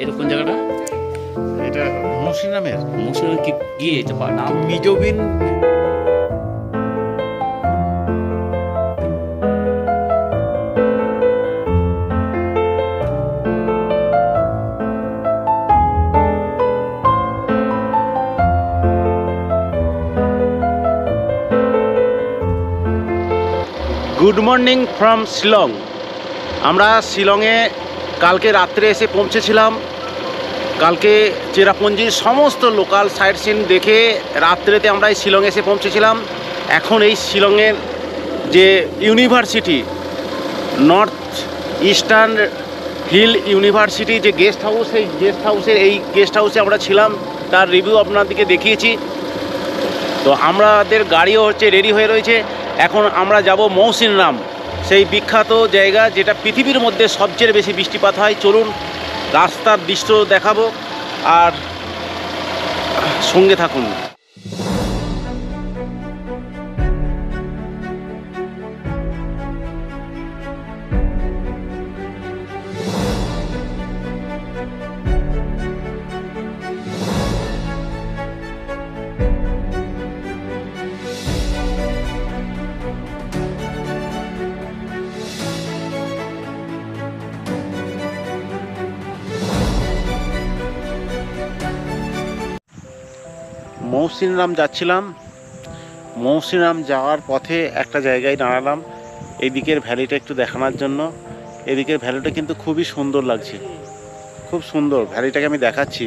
এটা কোন জায়গাটা? এটা মৌসিনরামের কি এটা নাম? মিজোবিন। Good morning from Shillong. আমরা শিলংয়ে কালকে রাত্রে এসে পৌঁছেছিলাম। কালকে চেরাপুঞ্জির সমস্ত লোকাল সাইট সিন দেখে রাত্রেতে আমরা এই শিলং এসে পৌঁছেছিলাম। এখন এই শিলংয়ের যে university, North Eastern Hill University যে গেস্ট হাউস, এই গেস্ট হাউসে আমরা ছিলাম, তার রিভিউ আপনাদেরকে দেখিয়েছি। তো আমাদের গাড়িও রেডি হয়ে রয়েছে। এখন আমরা যাব মৌসিনরাম, সেই বিখ্যাত জায়গা যেটা পৃথিবীর মধ্যে সবচেয়ে বেশি বৃষ্টিপাত হয়। চলুন রাস্তার দৃশ্য দেখাবো আর সঙ্গে থাকুন। মৌসিনরাম যাচ্ছিলাম। মৌসিনরাম যাওয়ার পথে একটা জায়গায় দাঁড়ালাম এদিকের ভ্যালিটা একটু দেখানোর জন্য। এদিকের ভ্যালিটা কিন্তু খুবই সুন্দর লাগছে, খুব সুন্দর। ভ্যালিটাকে আমি দেখাচ্ছি।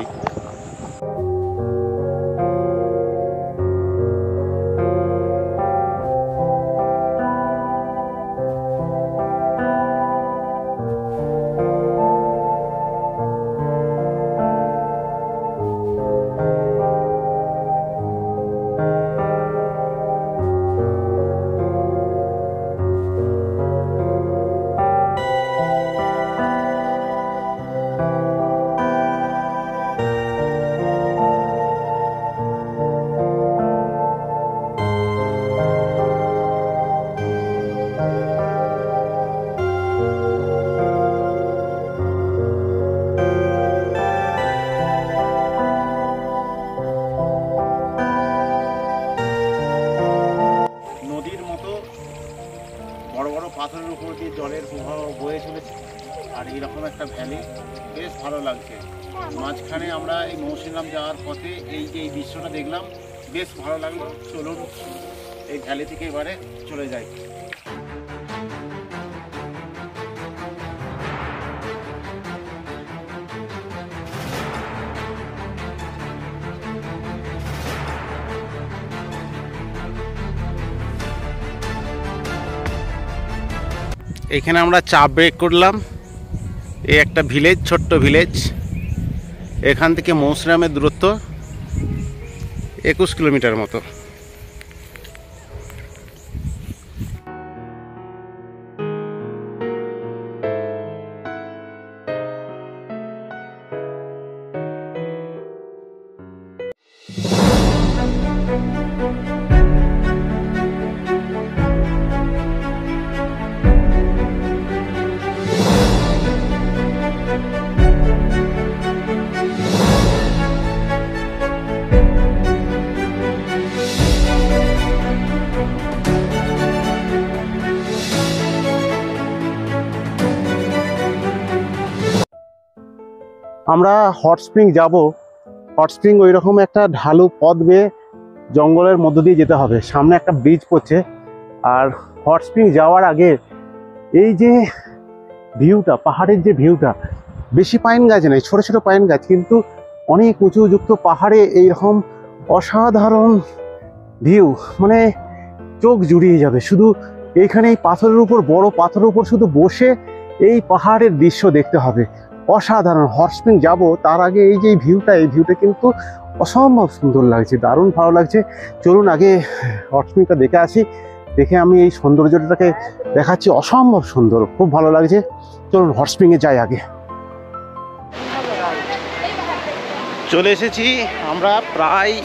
পাথরের উপর দিয়ে জলের প্রবাহ বয়ে চলেছে আর এইরকম একটা ভ্যালি, বেশ ভালো লাগছে। মাঝখানে আমরা এই মৌসিনরাম যাওয়ার পথে এই যে এই দৃশ্যটা দেখলাম, বেশ ভালো লাগলো। চলুন এই ভ্যালি থেকে এবারে চলে যাই। এখানে আমরা চা ব্রেক করলাম। এই একটা ভিলেজ, ছোট্ট ভিলেজ। এখান থেকে মৌসিনরামের দূরত্ব 21 কিলোমিটার মতো। আমরা হট স্প্রিং যাব। হট স্প্রিং ওই রকম একটা ঢালু পথ বেয়ে জঙ্গলের মধ্য দিয়ে যেতে হবে। সামনে একটা ব্রিজ পড়ছে। আর হট স্প্রিং যাওয়ার আগে এই যে ভিউটা, পাহাড়ের যে ভিউটা, বেশি পাইন গাছ নেই, ছোট ছোট পাইন গাছ, কিন্তু অনেক উঁচু যুক্ত পাহাড়ে এইরকম অসাধারণ ভিউ, মানে চোখ জুড়িয়ে যাবে। শুধু এইখানে এই পাথরের উপর, বড় পাথরের উপর শুধু বসে এই পাহাড়ের দৃশ্য দেখতে হবে। অসাধারণ। হট স্প্রিং যাবো তার আগে এই যে ভিউটা, এই ভিউটা কিন্তু অসম্ভব সুন্দর লাগছে, দারুণ ভালো লাগছে। চলুন আগে হট স্প্রিংটা দেখে আসি, দেখে আমি এই সৌন্দর্যটাকে দেখাচ্ছি। অসম্ভব সুন্দর, খুব ভালো লাগছে। চলুন হট স্প্রিংয়ে যাই আগে। চলে এসেছি আমরা প্রায়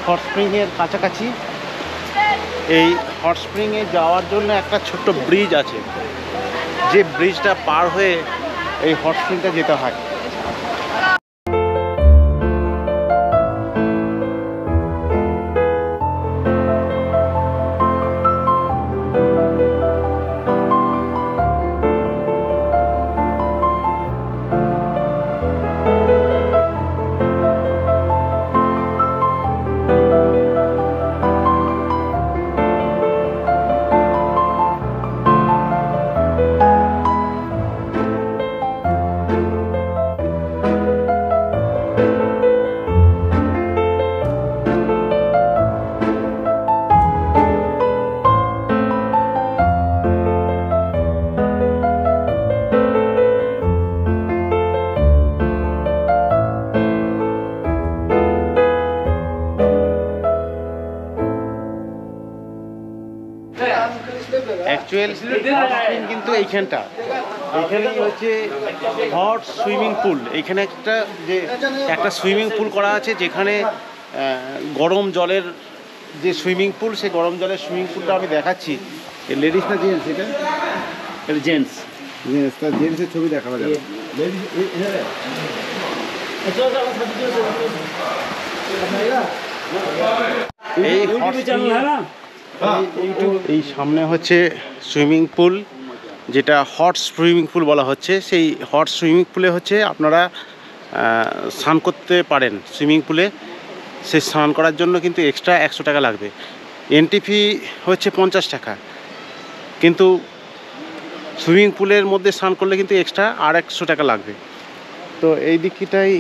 হট স্প্রিংয়ের কাছাকাছি। এই হট স্প্রিংয়ে যাওয়ার জন্য একটা ছোট্ট ব্রিজ আছে, যে ব্রিজটা পার হয়ে এই হট স্প্রিংটা যেতে হয়। হোটেল কিন্তু এইখানটা, এইখানেই হচ্ছে হট সুইমিং পুল। এইখানে একটা সুইমিং পুল করা আছে, যেখানে গরম জলের যে সুইমিং পুল, সেই গরম জলের সুইমিং পুলটা আমি দেখাচ্ছি। লেডিস না জেন্টস? এটা জেন্টস। তার জেন্টসের ছবি দেখানো যাবে। এই সামনে হচ্ছে সুইমিং পুল, যেটা হট সুইমিং পুল বলা হচ্ছে। সেই হট সুইমিং পুলে হচ্ছে আপনারা স্নান করতে পারেন। সুইমিং পুলে সে স্নান করার জন্য কিন্তু এক্সট্রা 100 টাকা লাগবে। এন্ট্রি ফি হচ্ছে 50 টাকা, কিন্তু সুইমিং পুলের মধ্যে স্নান করলে কিন্তু এক্সট্রা আর 100 টাকা লাগবে। তো এই দিকটাই,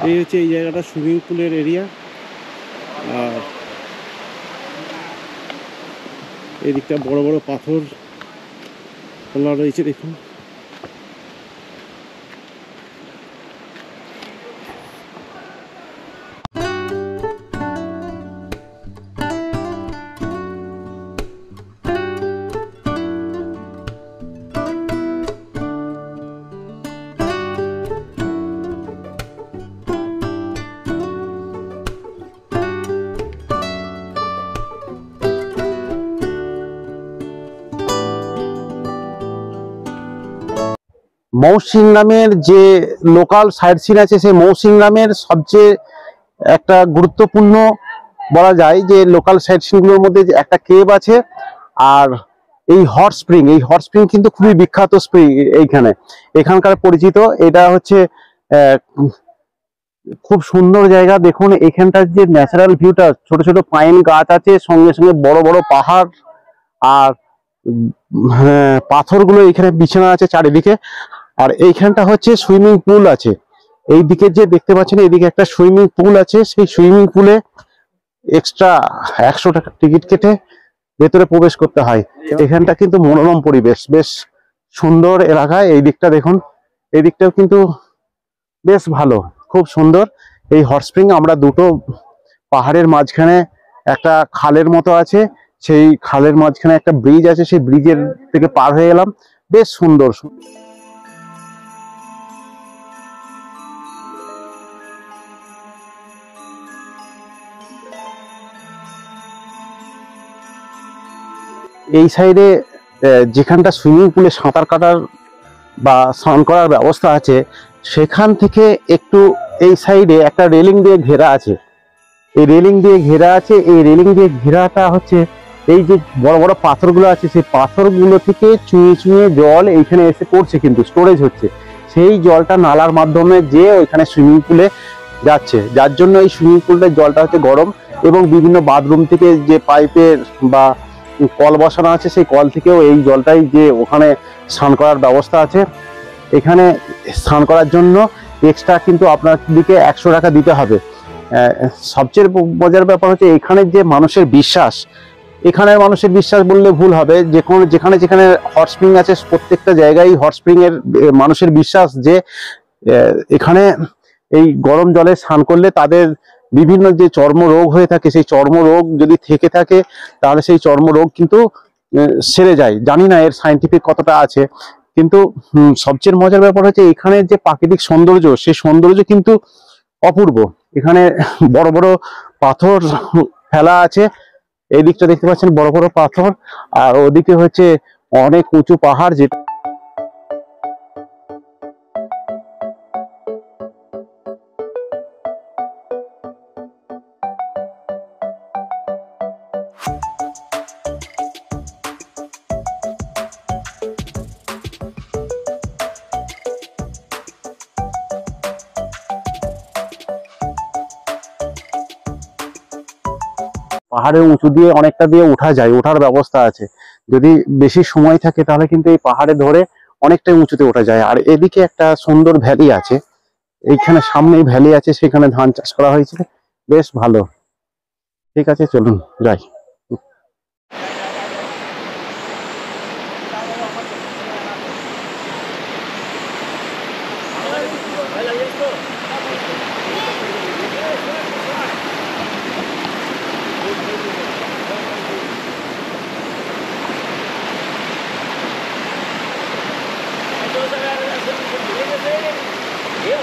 এই হচ্ছে এই জায়গাটা সুইমিং পুলের এরিয়া। আর এই দিকটা বড় বড় পাথর তোলা রয়েছে, দেখুন। মৌসিং নামের যে লোকাল সাইট সিন আছে, সেই মৌসিং নামের সবচেয়ে একটা গুরুত্বপূর্ণ বলা যায় যে লোকাল সাইট সিনগুলোর মধ্যে একটা কেভ আছে। আর এই হট স্প্রিং কিন্তু খুবই বিখ্যাত স্প্রিং এখানকার পরিচিত। এটা হচ্ছে খুব সুন্দর জায়গা। দেখুন এখানটার যে ন্যাচারাল ভিউটা, ছোট ছোট পাইন গাছ আছে, সঙ্গে সঙ্গে বড় বড় পাহাড়, আর পাথরগুলো এখানে বিছানা আছে চারিদিকে। আর এইখানটা হচ্ছে সুইমিং পুল আছে। এই দিকে যে দেখতে পাচ্ছেন, এইদিকে একটা সুইমিং পুল আছে। সেই সুইমিং পুলে এক্সট্রা 100 টাকা টিকিট কেটে ভেতরে প্রবেশ করতে হয়। এখানটা কিন্তু মনোরম পরিবেশ, বেশ সুন্দর এলাকায়। এই দিকটা দেখুন, এই দিকটাও কিন্তু বেশ ভালো, খুব সুন্দর। এই হট স্প্রিং আমরা দুটো পাহাড়ের মাঝখানে একটা খালের মতো আছে, সেই খালের মাঝখানে একটা ব্রিজ আছে, সেই ব্রিজের থেকে পার হয়ে গেলাম। বেশ সুন্দর। এই সাইডে যেখানটা সুইমিং পুলে সাঁতার কাটার বা স্নান করার ব্যবস্থা আছে, সেখান থেকে একটু এই সাইডে একটা রেলিং দিয়ে ঘেরা আছে। এই রেলিং দিয়ে ঘেরাটা হচ্ছে এই যে বড় বড় পাথরগুলো আছে, সেই পাথরগুলো থেকে চুঁয়ে চুঁয়ে জল এইখানে এসে পড়ছে, কিন্তু স্টোরেজ হচ্ছে। সেই জলটা নালার মাধ্যমে যে ওইখানে সুইমিং পুলে যাচ্ছে, যার জন্য এই সুইমিং পুলের জলটা হচ্ছে গরম। এবং বিভিন্ন বাথরুম থেকে যে পাইপের বা কল বসানো আছে, সেই কল থেকেও এই জলটাই যে ওখানে স্নান করার ব্যবস্থা আছে। এখানে স্নান করার জন্য এক্সট্রা কিন্তু আপনার দিকে 100 টাকা দিতে হবে। সবচেয়ে মজার ব্যাপার হচ্ছে এখানের যে মানুষের বিশ্বাস, এখানের মানুষের বিশ্বাস বললে ভুল হবে, যেখানে যেখানে হট স্প্রিং আছে প্রত্যেকটা জায়গায় হট স্প্রিং এর মানুষের বিশ্বাস যে এখানে এই গরম জলে স্নান করলে তাদের বিভিন্ন যে চর্মরোগ হয়ে থাকে, সেই চর্মরোগ যদি থেকে থাকে তাহলে সেই চর্মরোগ কিন্তু সেরে যায়। জানি না এর সায়েন্টিফিক কতটা আছে, কিন্তু সবচেয়ে মজার ব্যাপার হচ্ছে এখানের যে প্রাকৃতিক সৌন্দর্য, সেই সৌন্দর্য কিন্তু অপূর্ব। এখানে বড় বড় পাথর ফেলা আছে, এই দিকটা দেখতে পাচ্ছেন বড় বড় পাথর, আর ওদিকে হচ্ছে অনেক উঁচু পাহাড়। যেটা পাহাড়ের উঁচু দিয়ে অনেকটা দিয়ে ওঠা যায়, ওঠার ব্যবস্থা আছে। যদি বেশি সময় থাকে তাহলে কিন্তু এই পাহাড়ে ধরে অনেকটাই উঁচুতে ওঠা যায়। আর এদিকে একটা সুন্দর ভ্যালি আছে, এইখানে সামনেই ভ্যালি আছে, সেখানে ধান চাষ করা হয়েছে, বেশ ভালো। ঠিক আছে, চলুন যাই। হট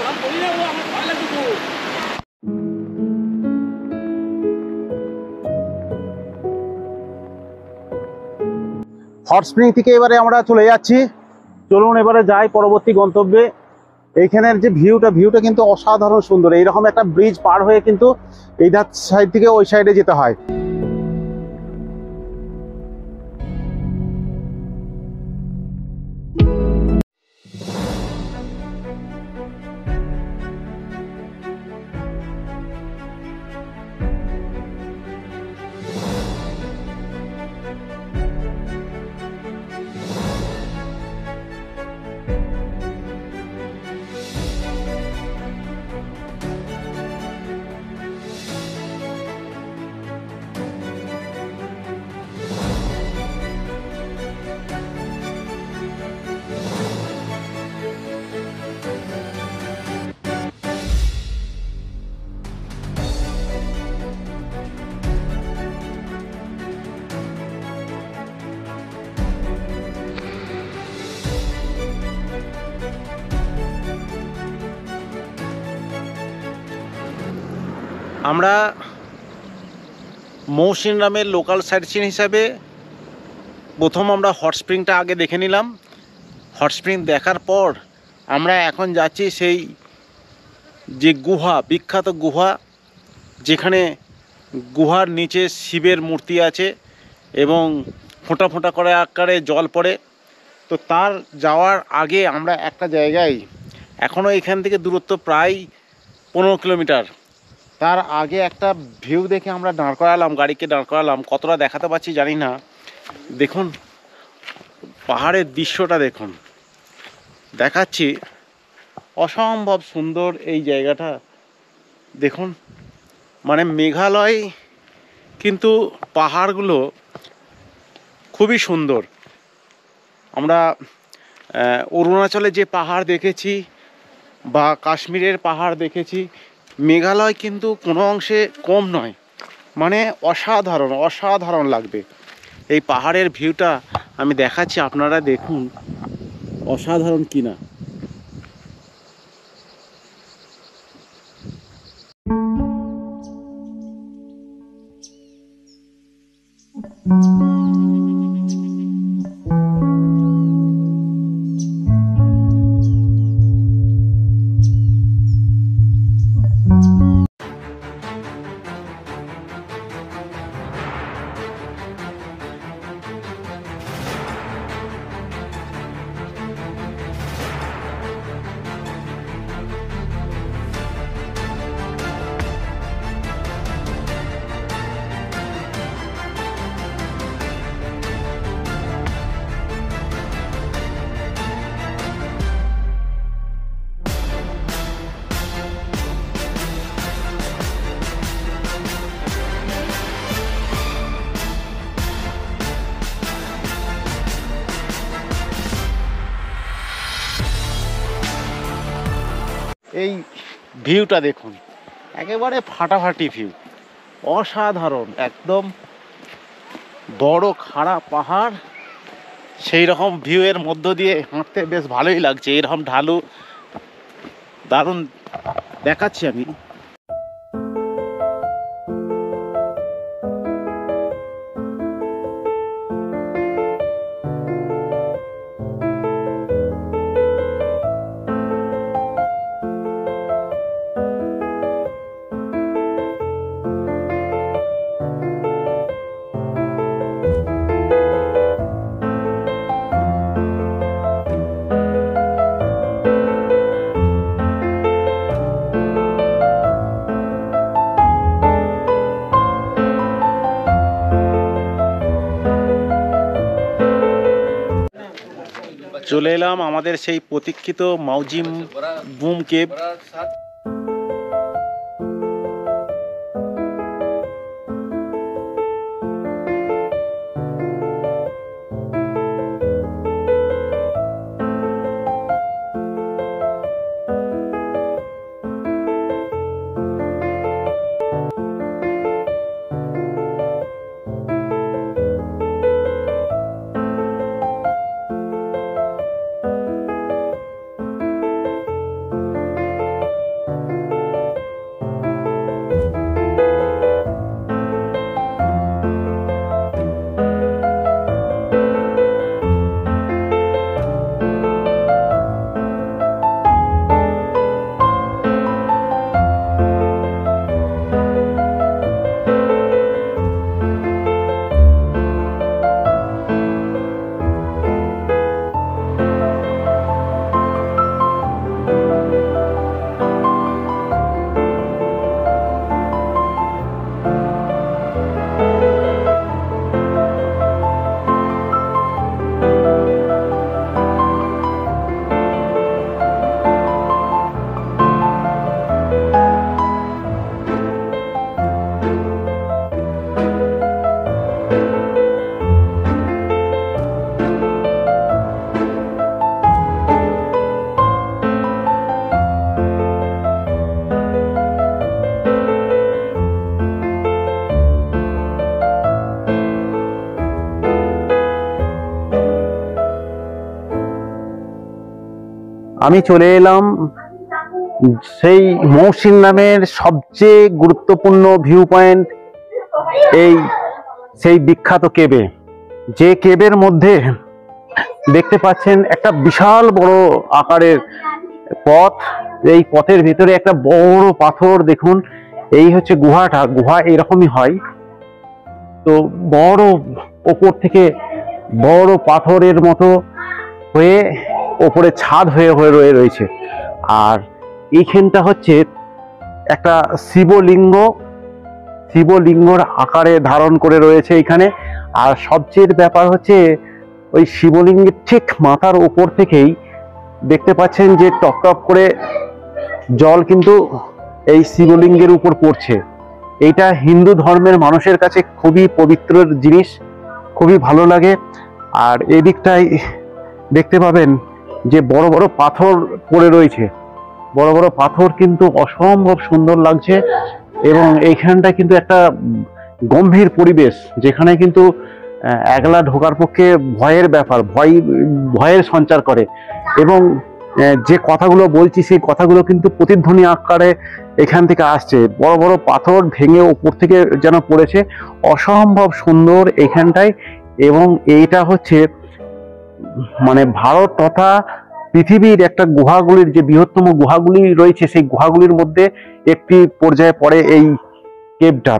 স্প্রিং থেকে এবারে আমরা চলে যাচ্ছি। চলুন এবারে যাই পরবর্তী গন্তব্যে। এইখানের যে ভিউটা কিন্তু অসাধারণ সুন্দর। এইরকম একটা ব্রিজ পার হয়ে কিন্তু এই সাইড থেকে ওই সাইডে যেতে হয়। আমরা মৌসিনরামের লোকাল সাইট সিন হিসাবে প্রথম আমরা হট স্প্রিংটা আগে দেখে নিলাম। হট স্প্রিং দেখার পর আমরা এখন যাচ্ছি সেই যে গুহা, বিখ্যাত গুহা, যেখানে গুহার নিচে শিবের মূর্তি আছে এবং ফোঁটা ফোঁটা করে আকারে জল পড়ে। তো তার যাওয়ার আগে আমরা একটা জায়গায়, এখনও এখান থেকে দূরত্ব প্রায় 15 কিলোমিটার, তার আগে একটা ভিউ দেখে আমরা দাঁড় করালাম, গাড়িকে দাঁড় করালাম। কতটা দেখাতে পারছি জানি না। দেখুন পাহাড়ের দৃশ্যটা দেখুন, দেখাচ্ছি। অসম্ভব সুন্দর এই জায়গাটা দেখুন। মানে মেঘালয় কিন্তু পাহাড়গুলো খুবই সুন্দর। আমরা অরুণাচলে যে পাহাড় দেখেছি বা কাশ্মীরের পাহাড় দেখেছি, মেঘালয় কিন্তু কোনো অংশে কম নয়। মানে অসাধারণ অসাধারণ লাগবে। এই পাহাড়ের ভিউটা আমি দেখাচ্ছি, আপনারা দেখুন অসাধারণ কিনা। এই ভিউটা দেখুন, একেবারে ফাটাফাটি ভিউ, অসাধারণ। একদম বড় খাড়া পাহাড়, সেই রকম ভিউয়ের মধ্য দিয়ে হাঁটতে বেশ ভালোই লাগছে। এরকম ঢালু দারুণ দেখাচ্ছি আমি। চলে এলাম আমাদের সেই প্রতীক্ষিত মাউজিম বুম কেভ। আমি চলে এলাম সেই মৌসিন নামের সবচেয়ে গুরুত্বপূর্ণ ভিউ পয়েন্ট, এই সেই বিখ্যাত কেবে। যে কেবের মধ্যে দেখতে পাচ্ছেন একটা বিশাল বড় আকারের পথ, এই পথের ভিতরে একটা বড় পাথর দেখুন। এই হচ্ছে গুহাটা, গুহা এরকমই হয়। তো বড় ওপর থেকে বড় পাথরের মতো হয়ে ওপরে ছাদ হয়ে হয়ে রয়েছে। আর এইখানটা হচ্ছে একটা শিবলিঙ্গ, শিবলিঙ্গর আকারে ধারণ করে রয়েছে এখানে। আর সবচেয়ে ব্যাপার হচ্ছে ওই শিবলিঙ্গের ঠিক মাথার উপর থেকেই দেখতে পাচ্ছেন যে টপ টপ করে জল কিন্তু এই শিবলিঙ্গের উপর পড়ছে। এইটা হিন্দু ধর্মের মানুষের কাছে খুবই পবিত্র জিনিস, খুবই ভালো লাগে। আর এদিকটাই দেখতে পাবেন যে বড় বড় পাথর পড়ে রয়েছে, বড় বড় পাথর কিন্তু অসম্ভব সুন্দর লাগছে। এবং এইখানটা কিন্তু একটা গম্ভীর পরিবেশ, যেখানে কিন্তু একলা ঢোকার পক্ষে ভয়ের ব্যাপার, ভয়ের সঞ্চার করে। এবং যে কথাগুলো বলছি সেই কথাগুলো কিন্তু প্রতিধ্বনি আকারে এখান থেকে আসছে। বড় বড় পাথর ভেঙে উপর থেকে যেন পড়েছে, অসম্ভব সুন্দর এখানটায়। এবং এইটা হচ্ছে মানে ভারত তথা পৃথিবীর একটা গুহাগুলির, যে বৃহত্তম গুহাগুলি রয়েছে সেই গুহাগুলির মধ্যে একটি পর্যায়ে পড়ে এই কেভটা।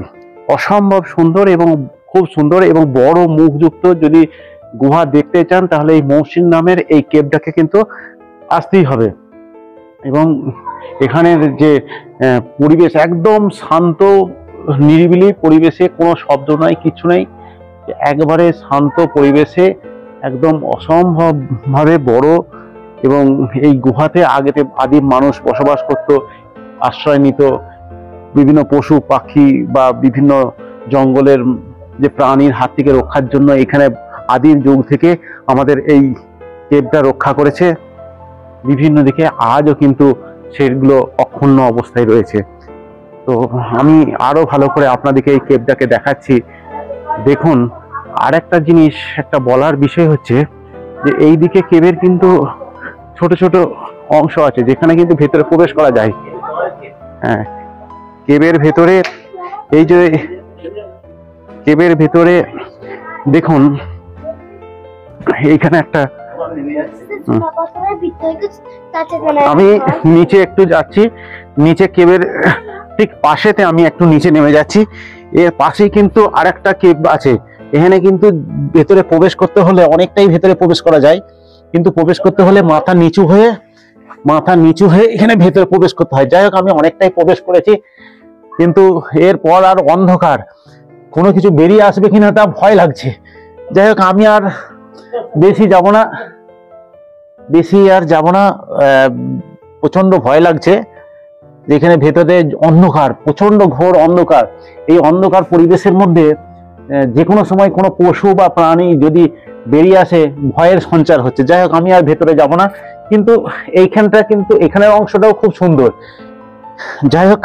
অসম্ভব সুন্দর এবং খুব সুন্দর এবং বড় মুখযুক্ত যদি গুহা দেখতে চান তাহলে এই মৌসিন নামের এই কেভটাকে কিন্তু আসতেই হবে। এবং এখানের যে পরিবেশ একদম শান্ত নিরিবিলি পরিবেশে, কোনো শব্দ নাই, কিছু নেই, একবারে শান্ত পরিবেশে, একদম অসম্ভব ভাবে বড়। এবং এই গুহাতে আগেতে আদিম মানুষ বসবাস করত, আশ্রয় নিত বিভিন্ন পশু পাখি বা বিভিন্ন জঙ্গলের যে প্রাণীর হাত থেকে রক্ষার জন্য। এখানে আদিম যুগ থেকে আমাদের এই কেভটা রক্ষা করেছে বিভিন্ন দিকে, আজও কিন্তু সেগুলো অক্ষুণ্ণ অবস্থায় রয়েছে। তো আমি আরো ভালো করে আপনাদেরকে এই কেভটাকে দেখাচ্ছি। দেখুন, আর একটা জিনিস, একটা বলার বিষয় হচ্ছে যে এই দিকে কেভের কিন্তু ছোট ছোট অংশ আছে যেখানে কিন্তু ভেতরে প্রবেশ করা যায়। হ্যাঁ, কেভের ভেতরে, এই যে কেভের ভেতরে দেখুন এইখানে একটা, আমি নিচে একটু যাচ্ছি, নিচে কেভের ঠিক পাশেতে আমি একটু নিচে নেমে যাচ্ছি। এর পাশেই কিন্তু আরেকটা কেভ আছে। এখানে কিন্তু ভেতরে প্রবেশ করতে হলে অনেকটাই ভেতরে প্রবেশ করা যায়, কিন্তু প্রবেশ করতে হলে মাথা নিচু হয়ে এখানে ভেতরে প্রবেশ করতে হয়। যাই হোক, আমি অনেকটাই প্রবেশ করেছি, কিন্তু এরপর আর অন্ধকার, কোনো কিছু বেরিয়ে আসবে কিনা তা ভয় লাগছে। যাই হোক, আমি আর বেশি যাব না, প্রচন্ড ভয় লাগছে। যেখানে ভেতরে অন্ধকার, প্রচন্ড ঘোর অন্ধকার। এই অন্ধকার পরিবেশের মধ্যে যে কোনো সময় কোনো পশু বা প্রাণী যদি বেরিয়ে আসে, ভয়ের সঞ্চার হচ্ছে। যাই হোক, আমি আর ভেতরে যাব না, কিন্তু এইখানটা কিন্তু এখানের অংশটাও খুব সুন্দর। যাই হোক,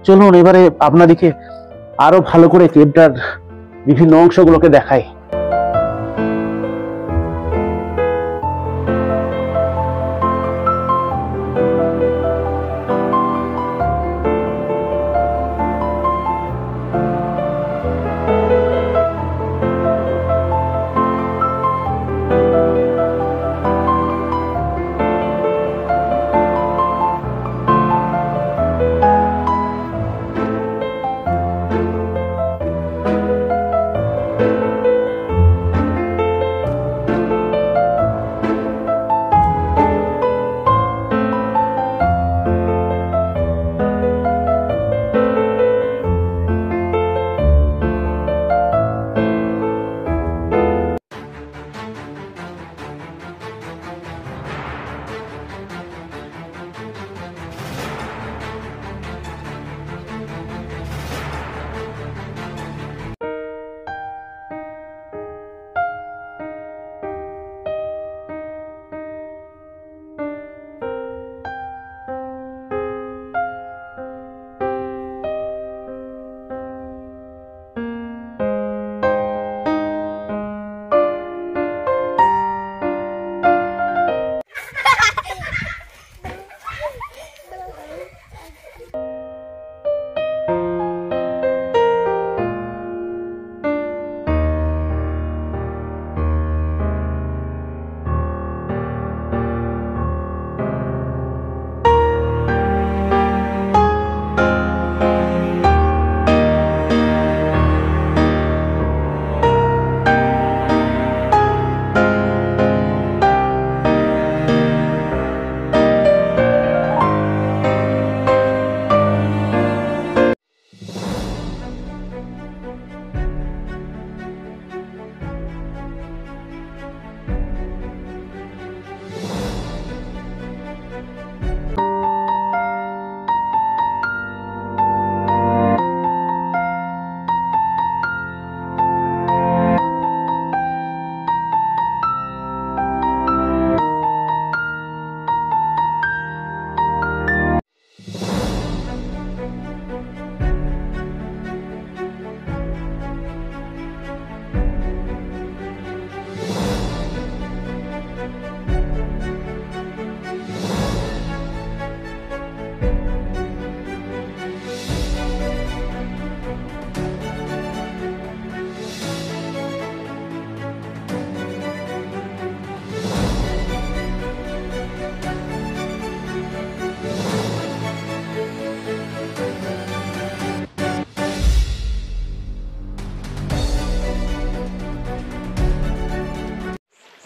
চলুন এবারে আপনাদেরকে আরো ভালো করে কেভটার বিভিন্ন অংশগুলোকে দেখাই।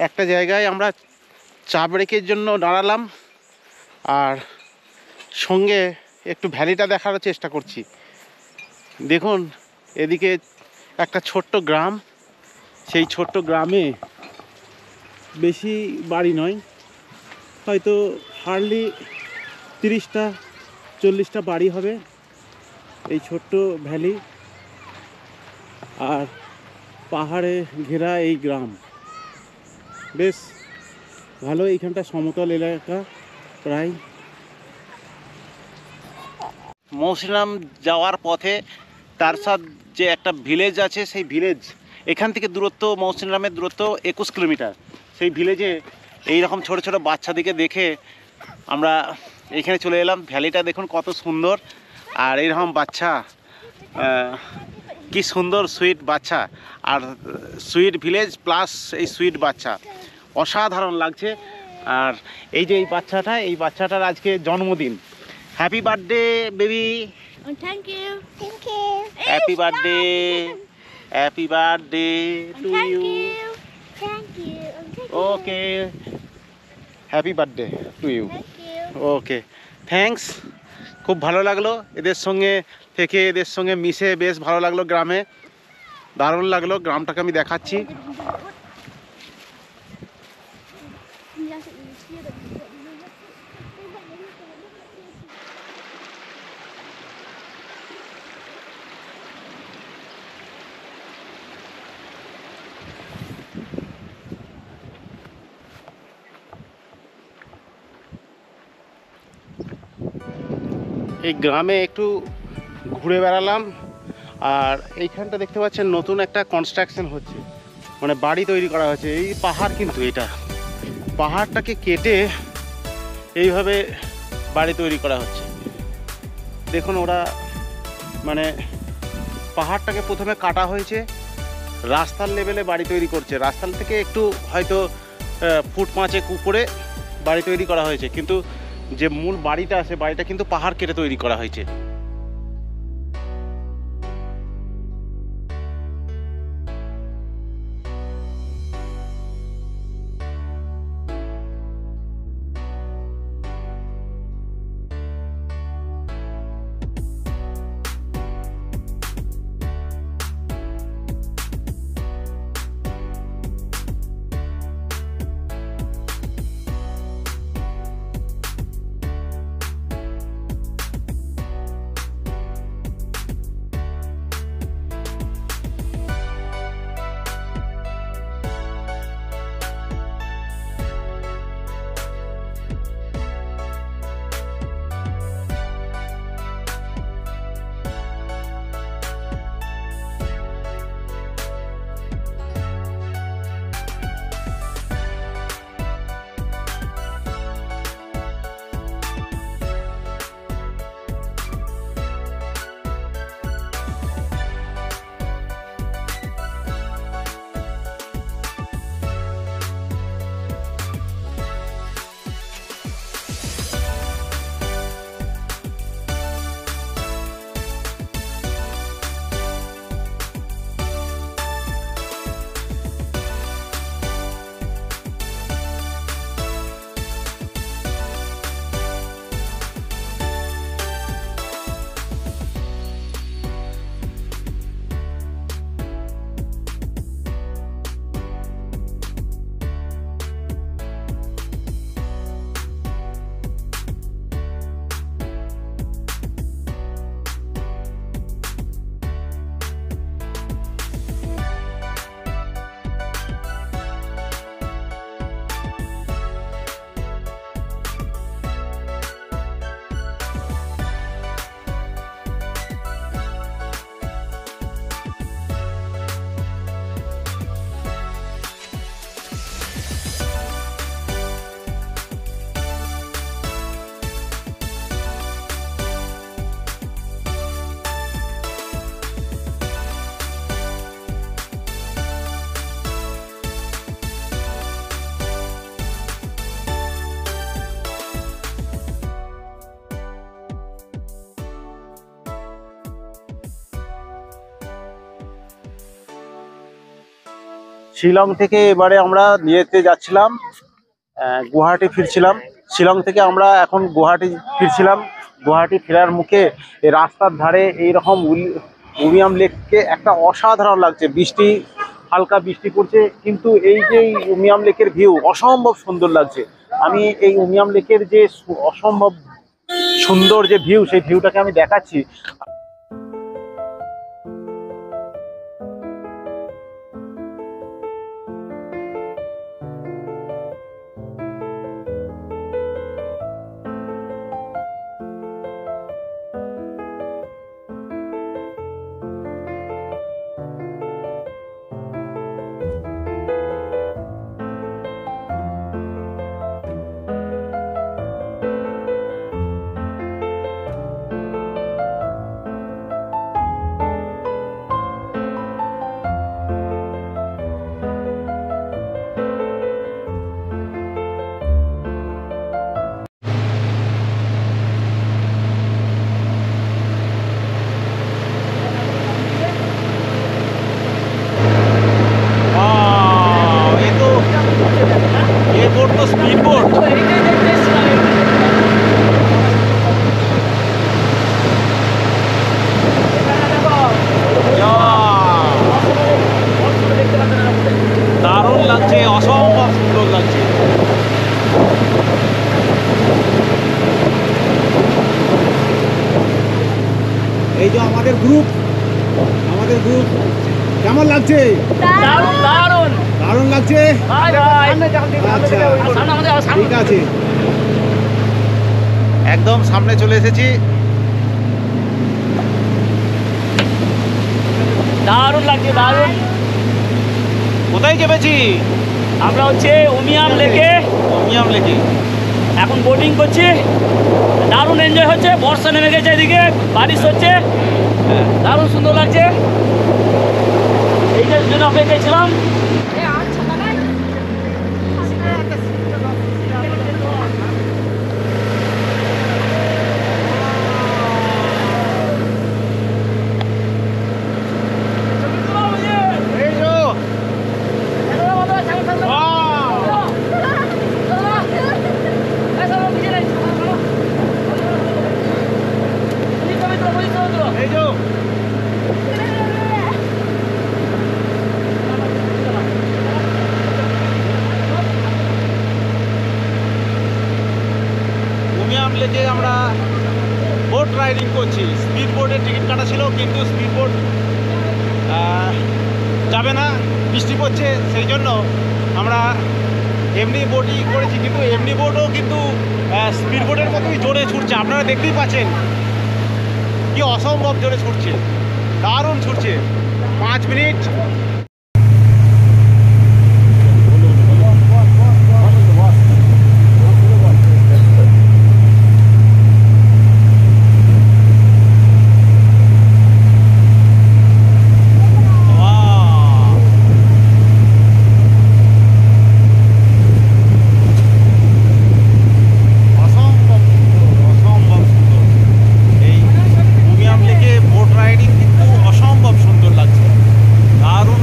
একটা জায়গায় আমরা চা ব্রেকের জন্য দাঁড়ালাম, আর সঙ্গে একটু ভ্যালিটা দেখার চেষ্টা করছি। দেখুন এদিকে একটা ছোট্ট গ্রাম, সেই ছোট্ট গ্রামে বেশি বাড়ি নয়, হয়তো হার্ডলি 30-40টা বাড়ি হবে এই ছোট্ট ভ্যালি, আর পাহাড়ে ঘেরা এই গ্রাম। বেশ ভালো, এইখানটা সমতল এলাকা প্রায়। মৌসিনরাম যাওয়ার পথে তারসাদ যে একটা ভিলেজ আছে, সেই ভিলেজ এখান থেকে দূরত্ব, মৌসিনরামের দূরত্ব 21 কিলোমিটার। সেই ভিলেজে এইরকম ছোট ছোট বাচ্চাদিকে দেখে আমরা এখানে চলে এলাম। ভ্যালিটা দেখুন কত সুন্দর, আর এইরকম বাচ্চা, কি সুন্দর সুইট বাচ্চা, আর সুইট ভিলেজ প্লাস এই সুইট বাচ্চা, অসাধারণ লাগছে। আর এই যে এই বাচ্চাটার আজকে জন্মদিন। Happy birthday baby. Thank you. Happy birthday, happy birthday to you. Thank you. Okay, happy birthday to you. Thank you. Okay, thanks. খুব ভালো লাগলো এদের সঙ্গে থেকে, এদের সঙ্গে মিশে বেশ ভালো লাগলো। গ্রামে দারুণ লাগলো, গ্রামটাকে আমি দেখাচ্ছি। এই গ্রামে একটু ঘুরে বেড়ালাম, আর এইখানটা দেখতে পাচ্ছেন নতুন একটা কনস্ট্রাকশন হচ্ছে, মানে বাড়ি তৈরি করা হচ্ছে। এই পাহাড়, কিন্তু এটা পাহাড়টাকে কেটে এইভাবে বাড়ি তৈরি করা হচ্ছে। দেখুন ওরা মানে পাহাড়টাকে প্রথমে কাটা হয়েছে, রাস্তার লেভেলে বাড়ি তৈরি করছে। রাস্তার থেকে একটু হয়তো ফুট 5 উপরে বাড়ি তৈরি করা হয়েছে, কিন্তু যে মূল বাড়িটা আছে, বাড়িটা কিন্তু পাহাড় কেটে তৈরি করা হয়েছে। শিলং থেকে এবারে আমরা নিয়েতে যাচ্ছিলাম, গুয়াহাটি ফিরছিলাম। শিলং থেকে আমরা এখন গুয়াহাটি ফিরছিলাম। গুয়াহাটি ফেরার মুখে এই রাস্তার ধারে এইরকম উমিয়াম লেককে একটা অসাধারণ লাগছে। বৃষ্টি, হালকা বৃষ্টি পড়ছে, কিন্তু এই যে উমিয়াম লেকের ভিউ অসম্ভব সুন্দর লাগছে। আমি এই উমিয়াম লেকের যে অসম্ভব সুন্দর যে ভিউ, সেই ভিউটাকে আমি দেখাচ্ছি। দারুণ লাগছে, অসম্ভব সুন্দর লাগছে। এই যে আমাদের গ্রুপ কেমন লাগছে? দারুণ দারুণ দারুণ লাগছে। আচ্ছা, ঠিক আছে, একদম সামনে চলে এসেছি। দারুণ লাগছে, দারুণ। কোথায় চেপেছি? আমরা হচ্ছে উমিয়াম লেকে এখন বোটিং করছি। দারুণ এনজয় হচ্ছে, বর্ষা নেমে গেছে, এদিকে বারিশ হচ্ছে, দারুণ সুন্দর লাগছে। এইটার জন্য অপেক্ষায় ছিলাম। উমিয়াম লেকে আমরা বোট রাইডিং করছি। স্পিড বোটের টিকিট কাটা ছিল, কিন্তু স্পিড বোট যাবে না, বৃষ্টি পড়ছে, সেই জন্য আমরা এমনি বোটই করেছি। কিন্তু এমনি বোটও কিন্তু স্পিড বোটের মতোই জোরে ছুটছে। আপনারা দেখতেই পাচ্ছেন কি অসম্ভব জোরে ছুটছে, দারুণ ছুটছে। 5 মিনিট রাইডিং কিন্তু অসম্ভব সুন্দর লাগছে, দারুণ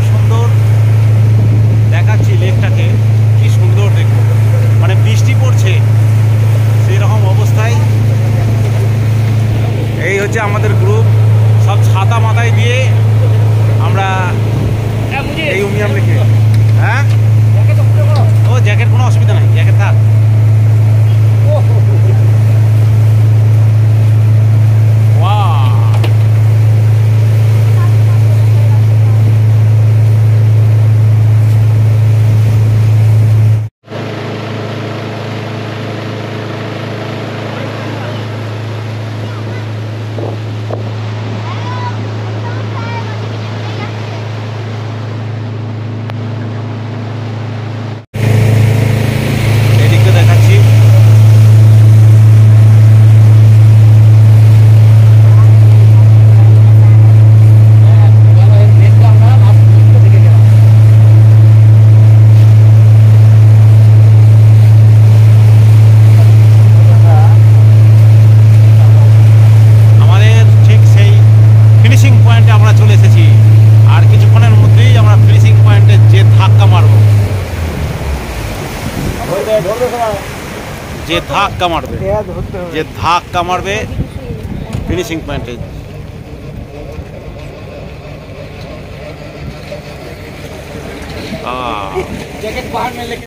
যে ধাক্কা মারবে, যে ধাক্কা মারবে ফিনিশিং পয়েন্টে। जैकेट बाहर में लेके